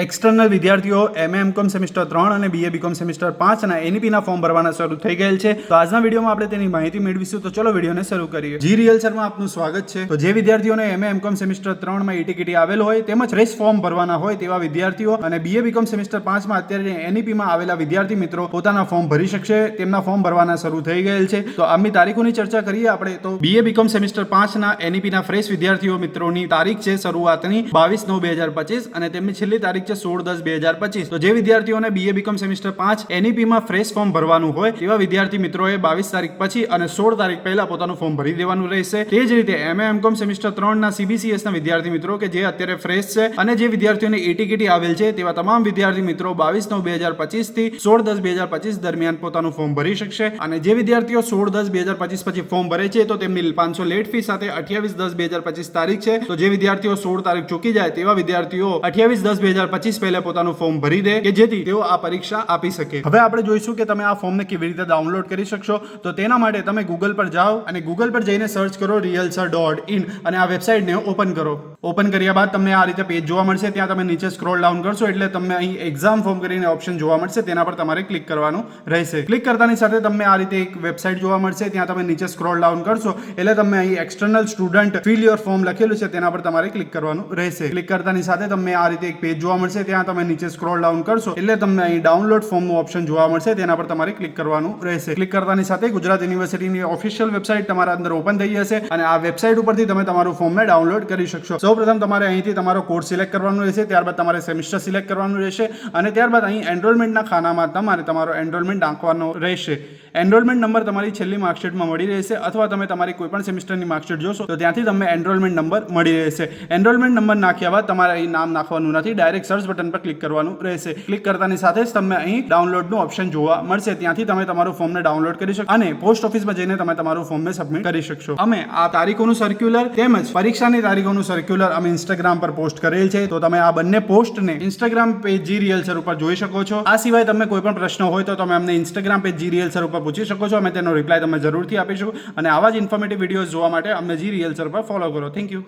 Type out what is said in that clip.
External વિદ્યાર્થીઓ MA.M.Com semester 3 અને BA BCom semester 5 ના એનઈપીના ફોર્મ ભરવાના શરૂ થઈ ગયેલ છે. તો આજના વિડીયોમાં આપણે તેની માહિતી મેળવીશું. તો ચલો વિડીયોને શરૂ કરીએ. જી રિયલ્સરમાં આપનું સ્વાગત છે. તો જે વિદ્યાર્થીઓને MA.M.Com સેમિસ્ટર 3 માં ETKT આવેલ હોય તેમજ ફ્રેશ ફોર્મ ભરવાના હોય તેવા વિદ્યાર્થીઓ અને BA બીકોમ સેમિસ્ટર 5 માં અત્યારે એનઈપીમાં આવેલા વિદ્યાર્થી મિત્રો પોતાના ફોર્મ ભરી શકશે. તેમના ફોર્મ ભરવાના શરૂ થઈ ગયેલ છે. તો આમની તારીખોની ચર્ચા કરીએ આપણે તો BA બીકોમ સેમિસ્ટર 5 ના એનઈપીના ફ્રેશ વિદ્યાર્થીઓ મિત્રોની તારીખ છે શરૂઆતની 22/9/2025 અને તેમની છેલ્લી તારીખ 16/10/2025. તો જે વિદ્યાર્થીઓને BA બીકોમ સેમિસ્ટર 5 એનઈપીમાં ફ્રેશ ફોર્મ ભરવાનું હોય તેવા વિદ્યાર્થી મિત્રોએ 22 તારીખ પછી અને 16 તારીખ પહેલા પોતાનું ફોર્મ ભરી દેવાનું રહેશે. તે જ રીતે MA.M.Com સેમિસ્ટર 3 ના CBCS ના વિદ્યાર્થી મિત્રો કે જે અત્યારે ફ્રેશ છે અને જે વિદ્યાર્થીઓને ETKT આવેલ છે તેવા તમામ વિદ્યાર્થી મિત્રો 22/9/2025 થી 16/10/2025 દરમિયાન પોતાનું ફોર્મ ભરી શકશે. અને જે વિદ્યાર્થીઓ 16/10/2025 પછી ફોર્મ ભરે છે તો તેમની 500 લેટ ફી સાથે 28/10/2025 તારીખ છે. તો જે વિદ્યાર્થીઓ 16 તારીખ ચૂકી જાય તેવા વિદ્યાર્થીઓ 28/10/2025 પહેલા પોતાનું ફોર્મ ભરી દે કે જેથી તેઓ આ પરીક્ષા આપી શકે. હવે આપણે જોઈશું કે તમે આ ફોર્મને કેવી રીતે ડાઉનલોડ કરી શકશો. તો તેના માટે તમે ગૂગલ પર જાઓ અને ગૂગલ પર જઈને સર્ચ કરો realsir.in અને આ વેબસાઇટને ઓપન કરો. ઓપન કર્યા બાદ તમને આ રીતે પેજ જોવા મળશે. ત્યાં તમે નીચે સ્ક્રોલ ડાઉન કરશો એટલે તમને અહીં એક્ઝામ ફોર્મ કરીને ઓપ્શન જોવા મળશે. તેના પર તમારે ક્લિક કરવાનું રહેશે. ક્લિક કરતાની સાથે તમને આ રીતે એક વેબસાઇટ જોવા મળશે. ત્યાં તમે નીચે સ્ક્રોલ ડાઉન કરશો એટલે તમને અહીં external student fill your form લખેલું છે તેના પર તમારે ક્લિક કરવાનું રહેશે. ક્લિક કરતાની સાથે તમને આ રીતે એક પેજ જોવા મળશે. ત્યાં તમે નીચે સ્ક્રોલ ડાઉન કરશો એટલે તમને અહીં ડાઉનલોડ ફોર્મનું ઓપ્શન જોવા મળશે. તેના પર તમારે ક્લિક કરવાનું રહેશે. ક્લિક કરતાની સાથે ગુજરાત યુનિવર્સિટીની ઓફિશિયલ વેબસાઇટ તમારા અંદર ઓપન થઈ જશે અને આ વેબસાઇટ ઉપરથી તમે તમારું ફોર્મને ડાઉનલોડ કરી શકશો. સૌપ્રથમ તમારે અહીંથી તમારો કોર્સ સિલેક્ટ કરવાનું રહેશે. ત્યારબાદ તમારે સેમિસ્ટર સિલેક્ટ કરવાનું રહેશે અને ત્યારબાદ અહીં એનરોલમેન્ટના ખાનામાં તમારે તમારો એનરોલમેન્ટ નાખવાનો રહેશે. એનરોલમેન્ટ નંબર તમારી છેલ્લી માર્કશીટમાં મળી રહેશે અથવા તમે તમારી કોઈપણ સેમિસ્ટરની માર્કશીટ જોશો તો ત્યાંથી તમને એનરોલમેન્ટ નંબર મળી રહેશે. એનરોલમેન્ટ નંબર નાખ્યા બાદ તમારે અહીં નામ નાખવાનું નથી. ડાયરેક્ટ સર્ચ બટન પર ક્લિક કરવાનું રહેશે. ક્લિક કરતાની સાથે જ તમને અહીં ડાઉનલોડનું ઓપ્શન જોવા મળશે. ત્યાંથી તમે તમારું ફોર્મને ડાઉનલોડ કરી શકશો અને પોસ્ટ ઓફિસમાં જઈને તમે તમારું ફોર્મને સબમિટ કરી શકશો. અમે આ તારીખોનું સર્ક્યુલર તેમજ પરીક્ષાની તારીખોનું સર્ક્યુલર અમે ઇન્સ્ટાગ્રામ પર પોસ્ટ કરેલ છે. તો તમે આ બંને પોસ્ટને ઇન્સ્ટાગ્રામ પેજ જી રિયલ્સર ઉપર જોઈ શકો છો. આ સિવાય તમને કોઈ પણ પ્રશ્ન હોય તો તમે અમને ઇન્સ્ટાગ્રામ પેજ જી રિયલ્સર ઉપર પૂછી શકો છો. અમે તેનો રિપ્લાય તમને જરૂરથી આપીશું અને આવા જ ઇન્ફોર્મેટિવ વિડીયોઝ જોવા માટે અમને જી રિયલ્સર પર ફોલો કરો. Thank you.